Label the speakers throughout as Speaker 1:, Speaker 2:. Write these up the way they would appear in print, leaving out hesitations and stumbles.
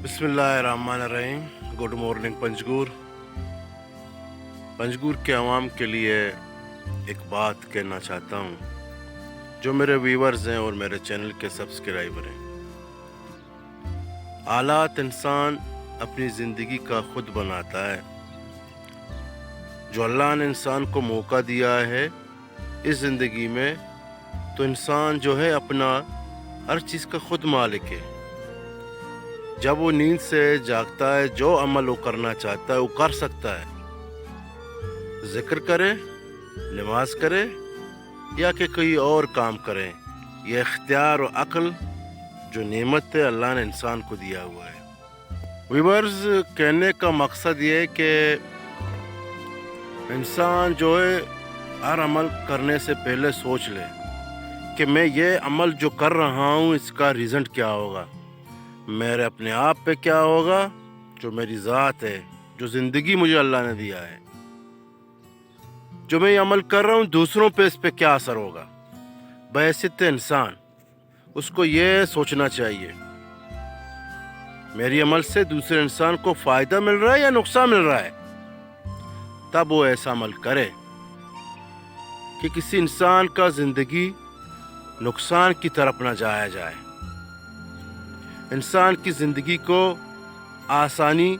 Speaker 1: बिस्मिल्लाहिर्रहमानिर्रहीम। Good morning Panjgur. Panjgur के अवाम के लिए एक बात कहना चाहता हूँ, जो मेरे व्यूवर्स हैं और मेरे चैनल के सब्सक्राइबर हैं। हालात इंसान अपनी ज़िंदगी का खुद बनाता है। जो अल्लाह ने इंसान को मौका दिया है इस ज़िंदगी में, तो इंसान जो है अपना हर चीज़ का खुद मालिक है। जब वो नींद से जागता है, जो अमल वो करना चाहता है वो कर सकता है। ज़िक्र करे, नमाज करे या कि कोई और काम करे, ये इख्तियार और अक्ल जो नेमत है अल्लाह ने इंसान को दिया हुआ है। व्यूअर्स, कहने का मकसद ये है कि इंसान जो है हर अमल करने से पहले सोच ले कि मैं ये अमल जो कर रहा हूँ इसका रिजल्ट क्या होगा, मेरे अपने आप पे क्या होगा, जो मेरी ज़ात है, जो ज़िंदगी मुझे अल्लाह ने दिया है, जो मैं ये अमल कर रहा हूँ दूसरों पे इस पे क्या असर होगा। बहैसियत इंसान उसको ये सोचना चाहिए मेरी अमल से दूसरे इंसान को फ़ायदा मिल रहा है या नुकसान मिल रहा है, तब वो ऐसा अमल करे कि किसी इंसान का ज़िंदगी नुकसान की तरफ न जाया जाए। इंसान की ज़िंदगी को आसानी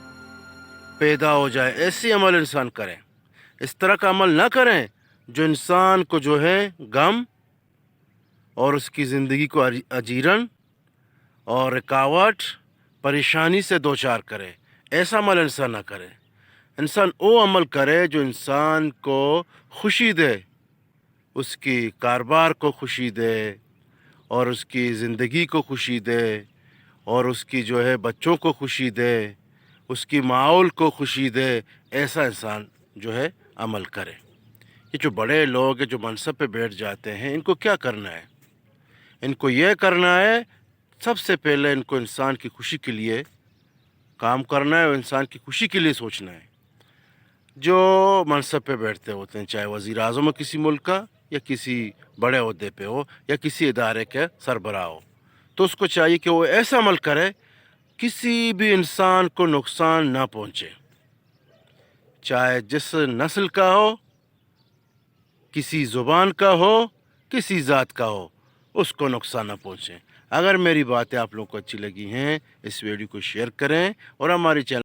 Speaker 1: पैदा हो जाए, ऐसी अमल इंसान करें। इस तरह का अमल ना करें जो इंसान को जो है गम और उसकी ज़िंदगी को अजीरन और रुकावट परेशानी से दो चार करे। ऐसा अमल इंसान ना करे। इंसान वो अमल करे जो इंसान को खुशी दे, उसकी कारोबार को खुशी दे और उसकी ज़िंदगी को खुशी दे और उसकी जो है बच्चों को खुशी दे, उसकी माहौल को खुशी दे। ऐसा इंसान जो है अमल करे। ये जो बड़े लोग हैं जो मनसब पे बैठ जाते हैं, इनको क्या करना है? इनको ये करना है, सबसे पहले इनको इंसान की खुशी के लिए काम करना है और इंसान की खुशी के लिए सोचना है। जो मनसब पे बैठते होते हैं, चाहे वज़ीर आज़म हो किसी मुल्क का या किसी बड़े ओहदे पे हो या किसी इदारे के सरबराह हो, तो उसको चाहिए कि वो ऐसा अमल करे किसी भी इंसान को नुकसान ना पहुँचे, चाहे जिस नस्ल का हो, किसी ज़ुबान का हो, किसी ज़ात का हो, उसको नुकसान ना पहुँचे। अगर मेरी बातें आप लोगों को अच्छी लगी हैं, इस वीडियो को शेयर करें और हमारे चैनल